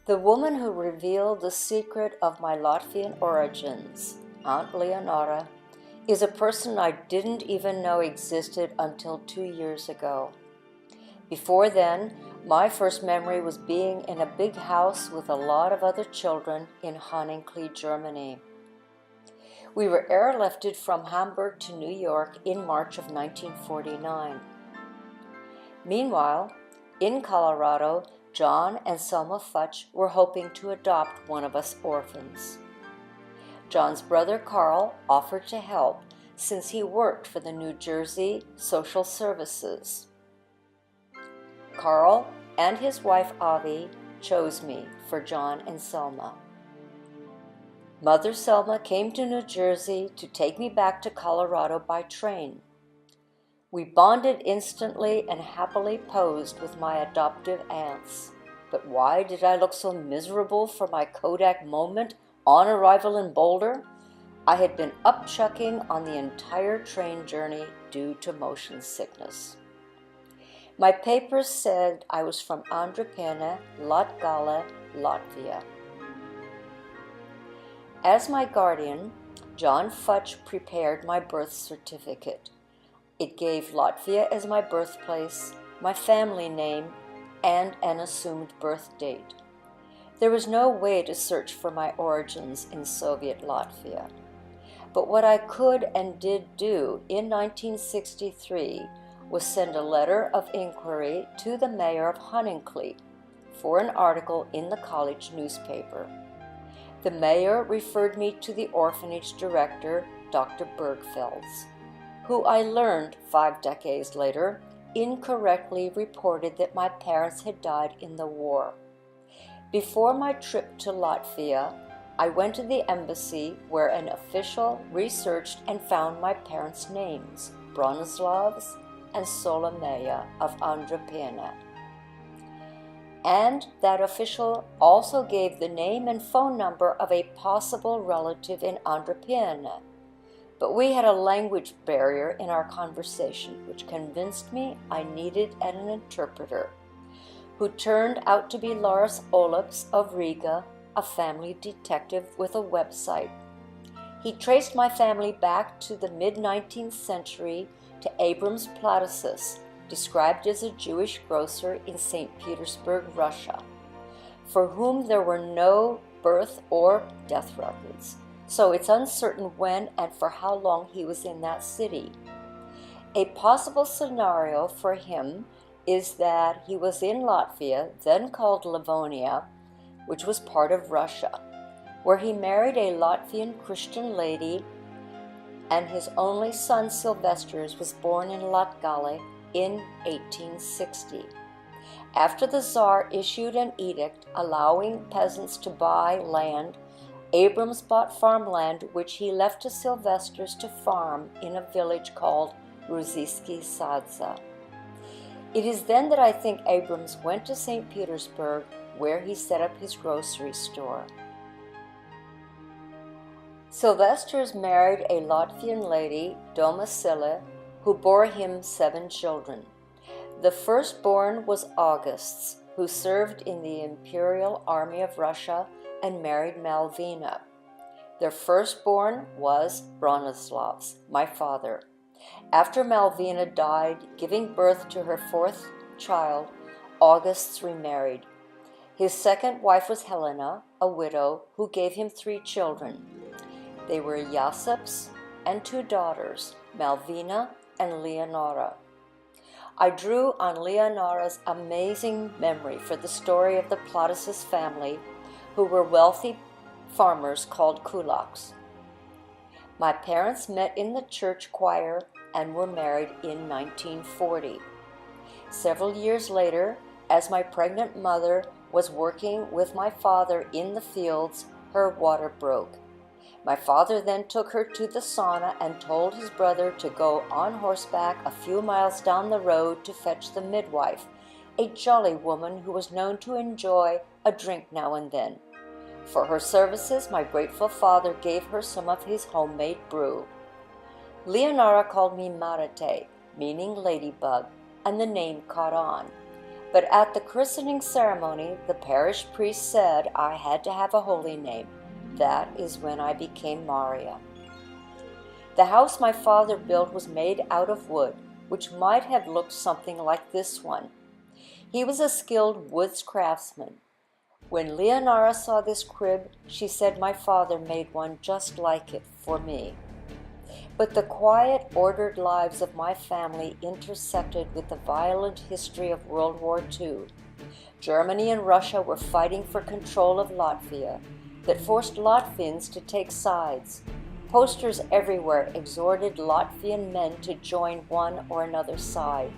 The woman who revealed the secret of my Latvian origins, Aunt Leonora, is a person I didn't even know existed until 2 years ago. Before then, my first memory was being in a big house with a lot of other children in Haninkley, Germany. We were airlifted from Hamburg to New York in March of 1949. Meanwhile, in Colorado, John and Selma Futch were hoping to adopt one of us orphans. John's brother Carl offered to help since he worked for the New Jersey Social Services. Carl and his wife Avi chose me for John and Selma. Mother Selma came to New Jersey to take me back to Colorado by train. We bonded instantly and happily posed with my adoptive aunts. But why did I look so miserable for my Kodak moment on arrival in Boulder? I had been upchucking on the entire train journey due to motion sickness. My papers said I was from Andripene, Latgale, Latvia. As my guardian, John Futch prepared my birth certificate. It gave Latvia as my birthplace, my family name, and an assumed birth date. There was no way to search for my origins in Soviet Latvia. But what I could and did do in 1963 was send a letter of inquiry to the mayor of Haninkley for an article in the college newspaper. The mayor referred me to the orphanage director, Dr. Bergfelds, who I learned 5 decades later incorrectly reported that my parents had died in the war. Before my trip to Latvia, I went to the embassy where an official researched and found my parents' names, Bronislavs and Solomeia of Andripene. And that official also gave the name and phone number of a possible relative in Andripene. But we had a language barrier in our conversation, which convinced me I needed an interpreter, who turned out to be Lars Olaps of Riga, a family detective with a website. He traced my family back to the mid-19th century to Abrams Platasis, described as a Jewish grocer in St. Petersburg, Russia, for whom there were no birth or death records. So it's uncertain when and for how long he was in that city. A possible scenario for him is that he was in Latvia, then called Livonia, which was part of Russia, where he married a Latvian Christian lady, and his only son Sylvesters was born in Latgale in 1860. After the Tsar issued an edict allowing peasants to buy land, Abrams bought farmland which he left to Sylvesters to farm in a village called Ruziski Sadza. It is then that I think Abrams went to St. Petersburg, where he set up his grocery store. Sylvesters married a Latvian lady, Domasilla, who bore him 7 children. The firstborn was August's, who served in the Imperial Army of Russia and married Malvina. Their firstborn was Bronislavs, my father. After Malvina died, giving birth to her 4th child, August's remarried. His second wife was Helena, a widow, who gave him 3 children. They were Jasips and 2 daughters, Malvina and Leonora. I drew on Leonora's amazing memory for the story of the Platasis family, who were wealthy farmers called kulaks. My parents met in the church choir and were married in 1940. Several years later, as my pregnant mother was working with my father in the fields, her water broke. My father then took her to the sauna and told his brother to go on horseback a few miles down the road to fetch the midwife, a jolly woman who was known to enjoy a drink now and then. For her services, my grateful father gave her some of his homemade brew. Leonora called me Marite, meaning ladybug, and the name caught on. But at the christening ceremony, the parish priest said I had to have a holy name. That is when I became Marija. The house my father built was made out of wood, which might have looked something like this one. He was a skilled woods craftsman. When Leonora saw this crib, she said my father made one just like it for me. But the quiet, ordered lives of my family intersected with the violent history of World War II. Germany and Russia were fighting for control of Latvia that forced Latvians to take sides. Posters everywhere exhorted Latvian men to join one or another side.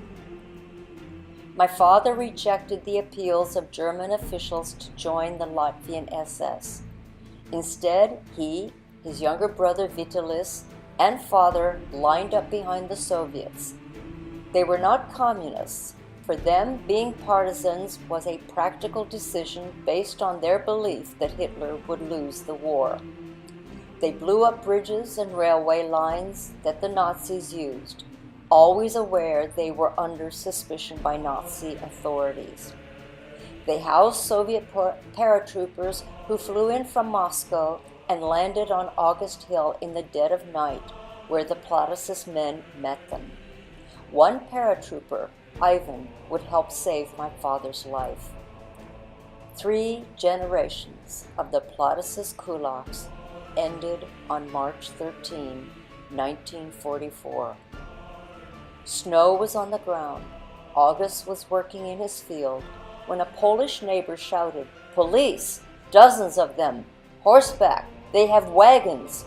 My father rejected the appeals of German officials to join the Latvian SS. Instead, he, his younger brother Vitalis, and father lined up behind the Soviets. They were not communists. For them, being partisans was a practical decision based on their belief that Hitler would lose the war. They blew up bridges and railway lines that the Nazis used, always aware they were under suspicion by Nazi authorities. They housed Soviet paratroopers who flew in from Moscow and landed on August Hill in the dead of night, where the Platasis men met them. One paratrooper, Ivan, would help save my father's life. 3 generations of the Platasis kulaks ended on March 13, 1944. Snow was on the ground. August was working in his field when a Polish neighbor shouted, "Police! Dozens of them! Horseback! They have wagons!"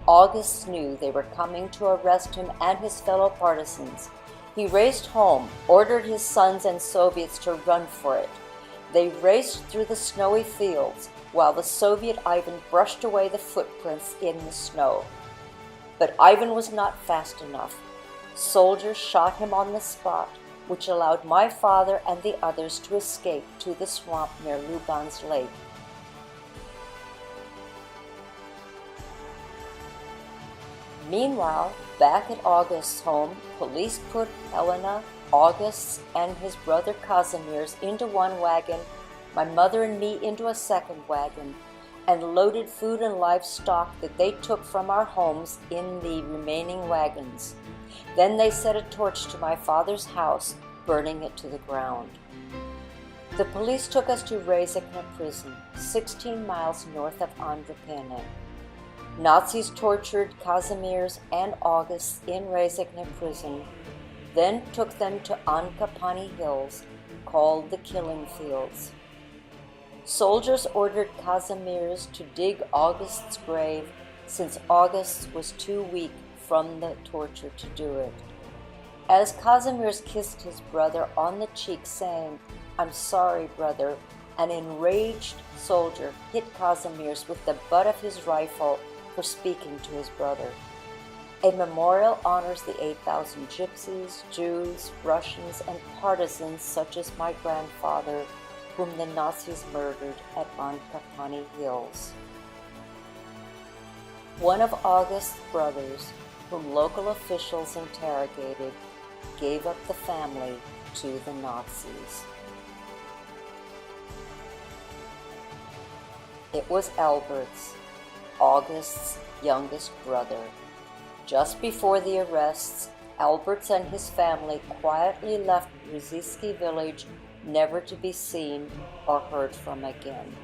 August knew they were coming to arrest him and his fellow partisans. He raced home, ordered his sons and Soviets to run for it. They raced through the snowy fields while the Soviet Ivan brushed away the footprints in the snow. But Ivan was not fast enough. Soldiers shot him on the spot, which allowed my father and the others to escape to the swamp near Luban's lake. Meanwhile, back at August's home, police put Helena, August's, and his brother Kazimier's into one wagon, my mother and me into a second wagon, and loaded food and livestock that they took from our homes in the remaining wagons. Then they set a torch to my father's house, burning it to the ground. The police took us to Rezekne prison, 16 miles north of Andrepene. Nazis tortured Kazimier's and August's in Rezekne prison, then took them to Ankapani Hills, called the Killing Fields. Soldiers ordered Kazimier's to dig August's grave, since August was too weak from the torture to do it. As Kazimier's kissed his brother on the cheek, saying, "I'm sorry, brother," an enraged soldier hit Kazimier's with the butt of his rifle for speaking to his brother. A memorial honors the 8,000 gypsies, Jews, Russians, and partisans such as my grandfather, whom the Nazis murdered at Ankapani Hills. One of August's brothers, whom local officials interrogated, gave up the family to the Nazis. It was Albert's, August's youngest brother. Just before the arrests, Alberts and his family quietly left Brzezinski village, never to be seen or heard from again.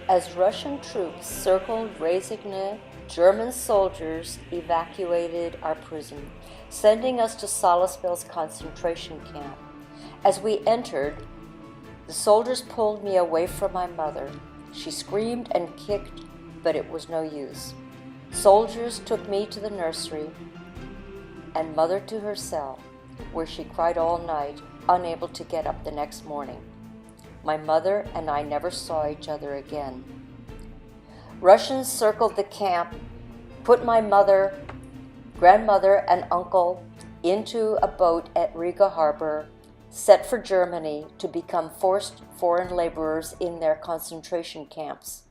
As Russian troops circled Rezekne, German soldiers evacuated our prison, sending us to Salisbury's concentration camp. As we entered, the soldiers pulled me away from my mother. She screamed and kicked, but it was no use. Soldiers took me to the nursery and mother to her cell, where she cried all night, unable to get up the next morning. My mother and I never saw each other again. Russians circled the camp, put my mother, grandmother, and uncle into a boat at Riga harbor, set for Germany to become forced foreign laborers in their concentration camps.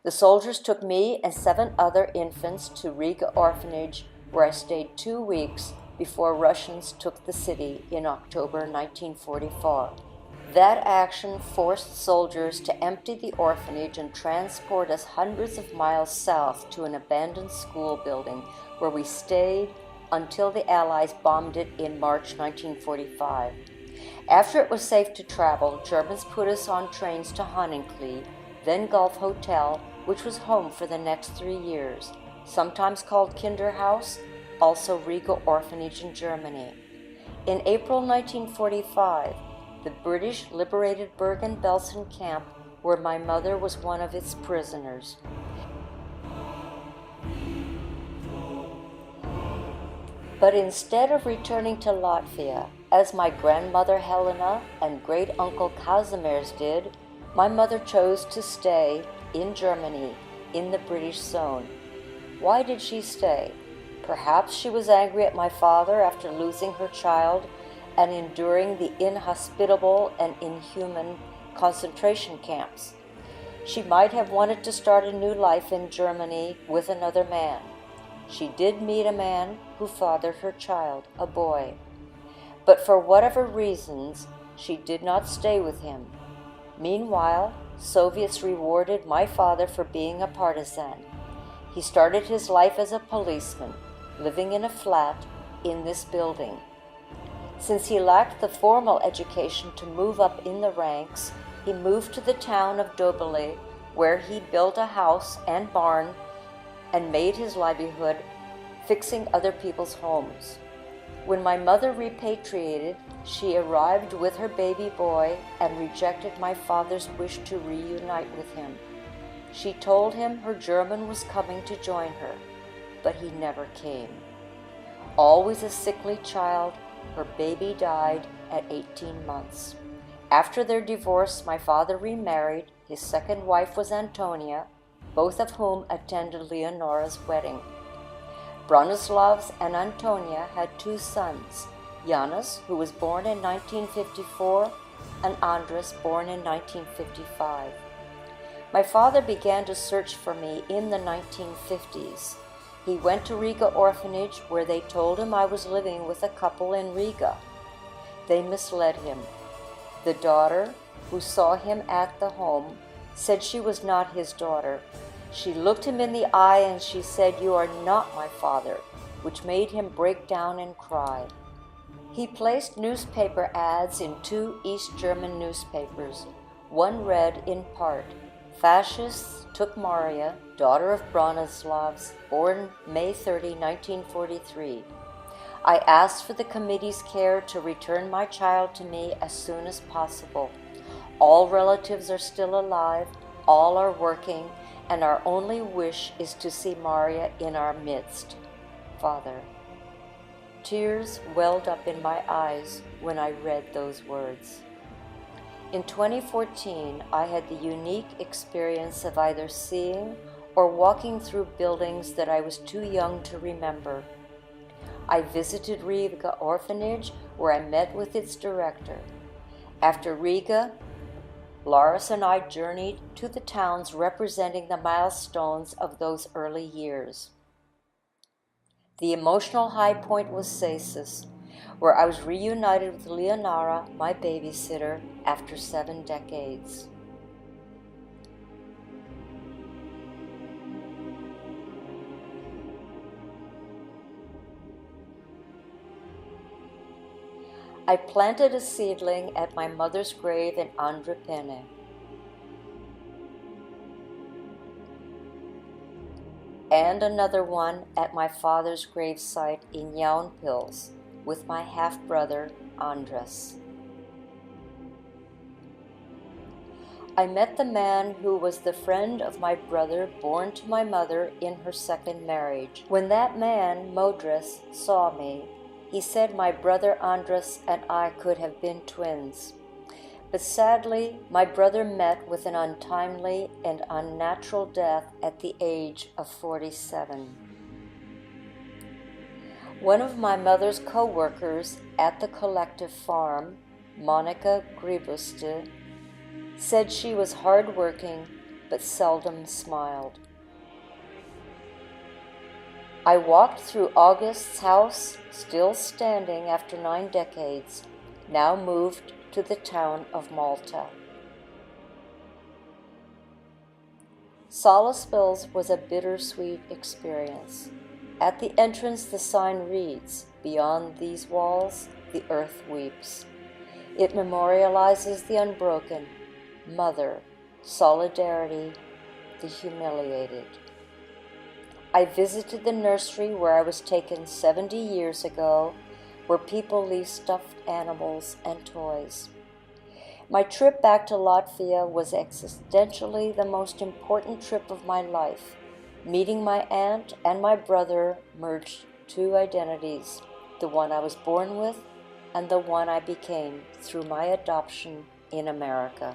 The soldiers took me and 7 other infants to Riga orphanage, where I stayed 2 weeks before Russians took the city in October 1944. That action forced soldiers to empty the orphanage and transport us hundreds of miles south to an abandoned school building where we stayed until the Allies bombed it in March 1945. After it was safe to travel, Germans put us on trains to Honnenklee, then Gulf Hotel, which was home for the next 3 years, sometimes called Kinderhaus, also Riga Orphanage in Germany. In April 1945, the British liberated Bergen-Belsen camp, where my mother was one of its prisoners. But instead of returning to Latvia, as my grandmother Helena and great-uncle Kazimierz did, my mother chose to stay in Germany, in the British zone. Why did she stay? Perhaps she was angry at my father after losing her child and enduring the inhospitable and inhuman concentration camps. She might have wanted to start a new life in Germany with another man. She did meet a man who fathered her child, a boy. But for whatever reasons, she did not stay with him. Meanwhile, Soviets rewarded my father for being a partisan. He started his life as a policeman, living in a flat in this building. Since he lacked the formal education to move up in the ranks, he moved to the town of Dobele, where he built a house and barn and made his livelihood fixing other people's homes. When my mother repatriated, she arrived with her baby boy and rejected my father's wish to reunite with him. She told him her German was coming to join her, but he never came. Always a sickly child, her baby died at 18 months. After their divorce, my father remarried. His second wife was Antonia, both of whom attended Leonora's wedding. Bronislavs and Antonia had 2 sons, Janus, who was born in 1954, and Andres, born in 1955. My father began to search for me in the 1950s. He went to Riga Orphanage, where they told him I was living with a couple in Riga. They misled him. The daughter, who saw him at the home, said she was not his daughter. She looked him in the eye and she said, "You are not my father," which made him break down and cry. He placed newspaper ads in 2 East German newspapers. One read in part, "Fascists took Marija, daughter of Bronislavs, born May 30, 1943. I asked for the committee's care to return my child to me as soon as possible. All relatives are still alive, all are working, and our only wish is to see Marija in our midst. Father." Tears welled up in my eyes when I read those words. In 2014, I had the unique experience of either seeing or walking through buildings that I was too young to remember. I visited Riga Orphanage, where I met with its director. After Riga, Lars and I journeyed to the towns representing the milestones of those early years. The emotional high point was Cesis, where I was reunited with Leonora, my babysitter, after 7 decades. I planted a seedling at my mother's grave in Andrepene. And another one at my father's gravesite in Jaunpils with my half-brother Andres. I met the man who was the friend of my brother born to my mother in her second marriage. When that man, Modres, saw me, he said my brother Andres and I could have been twins. But sadly, my brother met with an untimely and unnatural death at the age of 47. One of my mother's co-workers at the collective farm, Monica Gribuste, said she was hard-working but seldom smiled. I walked through August's house, still standing after 9 decades, now moved to the town of Malta. Salisbury's was a bittersweet experience. At the entrance, the sign reads, "Beyond these walls, the earth weeps." It memorializes the unbroken, mother, solidarity, the humiliated. I visited the nursery where I was taken 70 years ago, where people leave stuffed animals and toys. My trip back to Latvia was existentially the most important trip of my life. Meeting my aunt and my brother merged 2 identities, the one I was born with and the one I became through my adoption in America.